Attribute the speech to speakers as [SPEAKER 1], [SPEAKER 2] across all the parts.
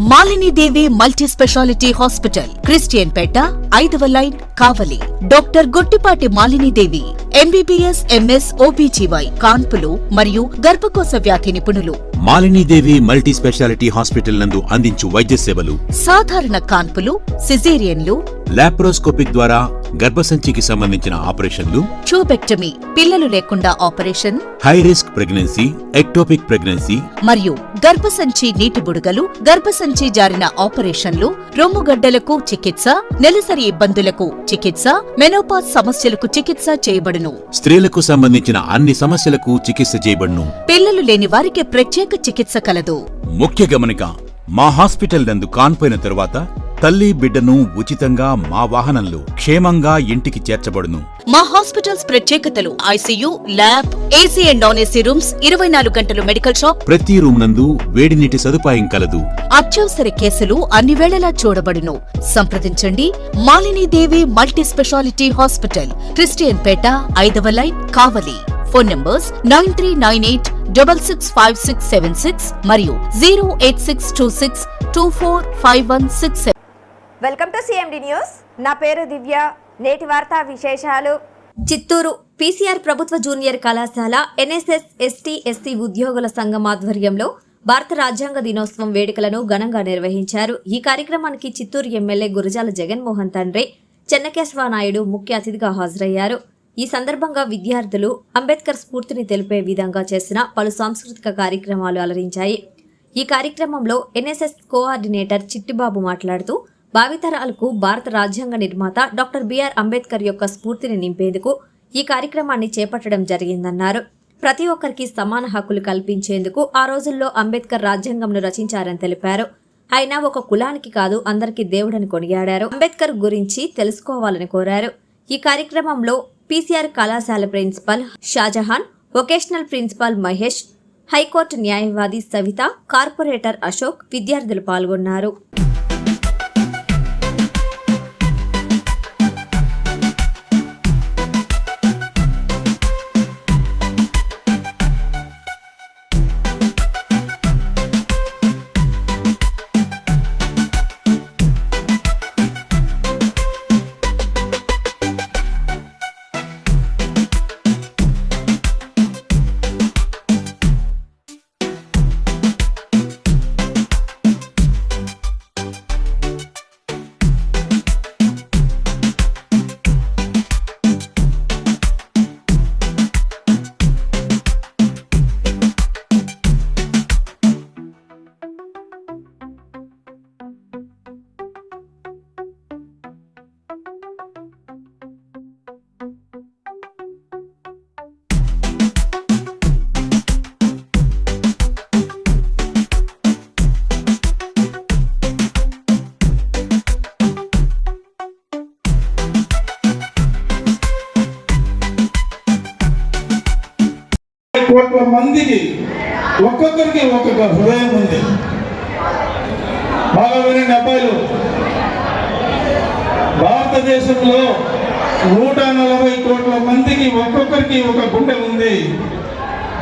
[SPEAKER 1] మాలిని దేవి multi speciality hospital, Christian పేట, 5వ line, కావలి. Doctor Gottipati Malini దేవి, MBBS, MS, OBGY, కాన్పులు మరియు గర్భకోశ వ్యాధి నిపుణులు.
[SPEAKER 2] మాలిని దేవి మల్టీ స్పెషాలిటీ హాస్పిటల్ నందు అందించు వైద్య సేవలు:
[SPEAKER 1] సాధారణ కాన్పులు, సిజేరియన్లు,
[SPEAKER 2] లాప్రోస్కోపిక్ ద్వారా గర్భసంచికి సంబంధించిన ఆపరేషన్లు,
[SPEAKER 1] ట్యూబెక్టమీ, పిల్లలు లేకుండా operation,
[SPEAKER 2] high risk pregnancy, ectopic pregnancy
[SPEAKER 1] మరియు గర్భసంచి నీటి బుడగలు, గర్భసంచి జారిన ఆపరేషన్లు, రొమ్ముగడ్డలకు చికిత్స, నెలసరి ఇబ్బందులకు చికిత్స, మెనోపాజ్ సమస్యలకు చికిత్స చేయబడును.
[SPEAKER 2] స్త్రీలకు సంబంధించిన అన్ని సమస్యలకు చికిత్స చేయబడును.
[SPEAKER 1] పిల్లలు లేని వారికి ప్రత్యేక చికిత్స కలదు.
[SPEAKER 2] ముఖ్య గమనిక: మా హాస్పిటల్ నందు కాన్పోయిన తరువాత తల్లి బిడ్డను ఉచితంగా మా వాహనంలో క్షేమంగా ఇంటికి చేర్చబడును.
[SPEAKER 1] మా హాస్పిటల్స్ ప్రత్యేకతలు: ICU, lab, AC and non AC rooms, 24 గంటలు మెడికల్ షాప్,
[SPEAKER 2] ప్రతి రూమ్ నందు వేడి నీటి సదుపాయం కలదు.
[SPEAKER 1] అత్యవసర కేసులు అన్ని వేళలా చూడబడును. సంప్రదించండి. మాలిని దేవి మల్టీ స్పెషాలిటీ హాస్పిటల్, క్రిస్టియన్ పేట, 5వ లైన్, కావలి. ఫోన్ నంబర్స్ 9398665676 మరియు 08626245167.
[SPEAKER 3] Welcome to CMD news. నా పేరు దివ్య. నేటి వార్తా విశేషాలు.
[SPEAKER 4] చిత్తూరు PCR ప్రభుత్వ జూనియర్ కళాశాల NSS ST SC ఉద్యోగుల సంఘం ఆధ్వర్యంలో భారత రాజ్యాంగ దినోత్సవం వేడుకలను ఘనంగా నిర్వహించారు. ఈ కార్యక్రమానికి చిత్తూరు ఎమ్మెల్యే గురజాల జగన్మోహన్ తండ్రి చెన్నకేశవ నాయుడు ముఖ్య అతిథిగా హాజరయ్యారు. ఈ సందర్భంగా విద్యార్థులు అంబేద్కర్ స్ఫూర్తిని తెలిపే విధంగా చేసిన పలు సాంస్కృతిక కార్యక్రమాలు అలరించాయి. ఈ కార్యక్రమంలో NSS కోఆర్డినేటర్ చిట్టిబాబు మాట్లాడుతూ, భావితరాలకు భారత రాజ్యాంగ నిర్మాత డాక్టర్ బిఆర్ అంబేద్కర్ యొక్క స్ఫూర్తిని నింపేందుకు ఈ కార్యక్రమాన్ని చేపట్టడం జరిగిందన్నారు. ప్రతి ఒక్కరికి సమాన హక్కులు కల్పించేందుకు ఆ రోజుల్లో అంబేద్కర్ రాజ్యాంగంను రచించారని తెలిపారు. ఆయన ఒక కులానికి కాదు, అందరికీ దేవుడని కొనియాడారు. అంబేద్కర్ గురించి తెలుసుకోవాలని కోరారు. ఈ కార్యక్రమంలో PCR కళాశాల principal Shahjahan, vocational principal Mahesh, high court న్యాయవాది సవిత, కార్పొరేటర్ అశోక్, విద్యార్థులు పాల్గొన్నారు.
[SPEAKER 5] కోట్ల మందికి ఒక్కొక్కరికి ఒక్కొక్క హృదయం ఉంది. బాగా వినండి అబ్బాయిలు, భారతదేశంలో 140 కోట్ల మందికి ఒక్కొక్కరికి ఒక గుండె ఉంది.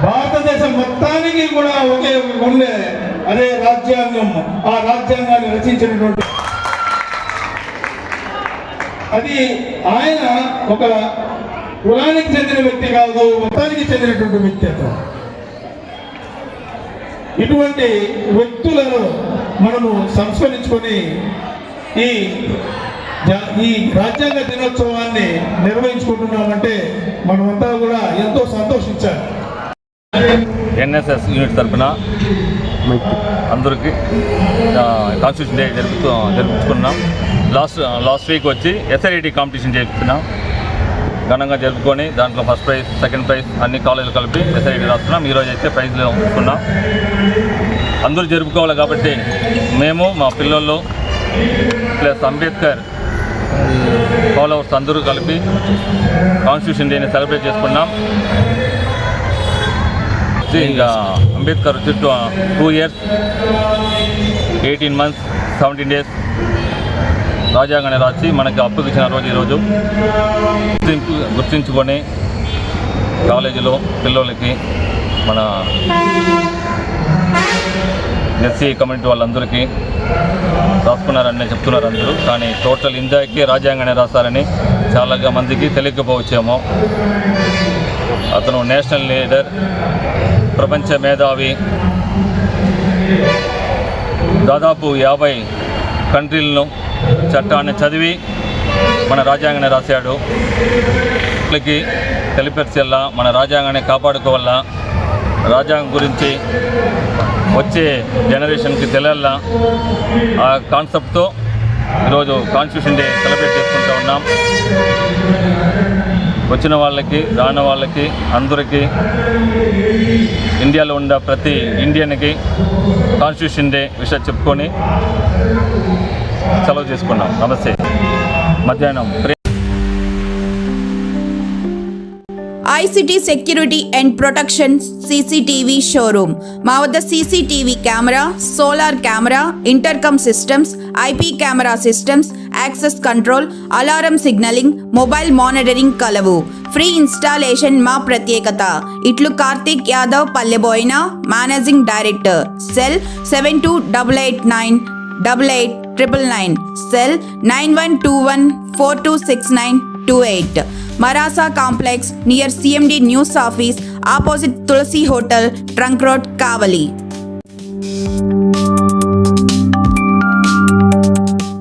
[SPEAKER 5] భారతదేశం మొత్తానికి కూడా ఒకే ఒక గుండె, అదే రాజ్యాంగం. ఆ రాజ్యాంగాన్ని రచించినటువంటి అది ఆయన ఒక కులానికి చెందిన వ్యక్తి కాదు, మొత్తానికి చెందినటువంటి వ్యక్తి. ఇటువంటి వ్యక్తులను మనము సంస్కరించుకొని ఈ రాజ్యాంగ దినోత్సవాన్ని నిర్వహించుకుంటున్నామంటే మనమంతా కూడా ఎంతో సంతోషించాలి.
[SPEAKER 6] NSS యూనిట్ తరఫున అందరికీ కాన్స్టిట్యూషన్ డే జరుపుకున్నాం. లాస్ట్ వీక్ వచ్చి SIT కాంపిటీషన్ చేస్తున్నాం. ఘనంగా జరుపుకొని దాంట్లో ఫస్ట్ ప్రైజ్, సెకండ్ ప్రైజ్ అన్ని కాలేజీలు కలిపి SIT రాస్తున్నాం. ఈరోజు అయితే ప్రైజ్లు ఇస్తున్నాం. అందరూ జరుపుకోవాలి కాబట్టి మేము, మా పిల్లలు ప్లస్ అంబేద్కర్ ఫాలోవర్స్ అందరూ కలిపి కాన్స్టిట్యూషన్ డేని సెలబ్రేట్ చేసుకున్నాం. ఇంకా అంబేద్కర్ చుట్టూ 2 years 18 months 17 days రాజ్యాంగాన్ని రాసి మనకి అప్పుకి ఇచ్చిన రోజు ఈరోజు గుర్తించుకొని కాలేజీలో పిల్లలకి మన ఎస్సీ కమ్యూనిటీ వాళ్ళందరికీ రాసుకున్నారని చెప్తున్నారు అందరూ. కానీ టోటల్ ఇండియాకి రాజ్యాంగాన్ని రాస్తారని చాలా మందికి తెలియకపోవచ్చేమో. అతను నేషనల్ లీడర్, ప్రపంచ మేధావి, దాదాపు 50 కంట్రీలను చట్టాన్ని చదివి మన రాజ్యాంగాన్ని రాశాడు. వాళ్ళకి తెలిపేలా మన రాజ్యాంగాన్ని కాపాడుకోవాలా, రాజ్యాంగం గురించి వచ్చే జనరేషన్కి తెలియాలా, ఆ కాన్సెప్ట్తో ఈరోజు కాన్స్టిట్యూషన్ డే సెలబ్రేట్ చేసుకుంటూ ఉన్నాం. వచ్చిన వాళ్ళకి, రాని వాళ్ళకి, అందరికీ, ఇండియాలో ఉన్న ప్రతి ఇండియన్కి కాన్స్టిట్యూషన్ డే విషయం చెప్పుకొని సెలవు చేసుకున్నాం. నమస్తే. మధ్యాహ్నం
[SPEAKER 7] ICT security and protection CCTV showroom. మా వద్ద CCTV camera, solar camera, intercom systems, IP camera systems, access control, alarm signalling, mobile monitoring కలవు. ఫ్రీ ఇన్స్టాలేషన్ మా ప్రత్యేకత. ఇట్లు Karthik Yadav, Palleboina, managing director. Cell 7288988999, cell 9121426928. Marasa Complex near CMD News Office, opposite Tulsi Hotel, Trunk Road, Kavali.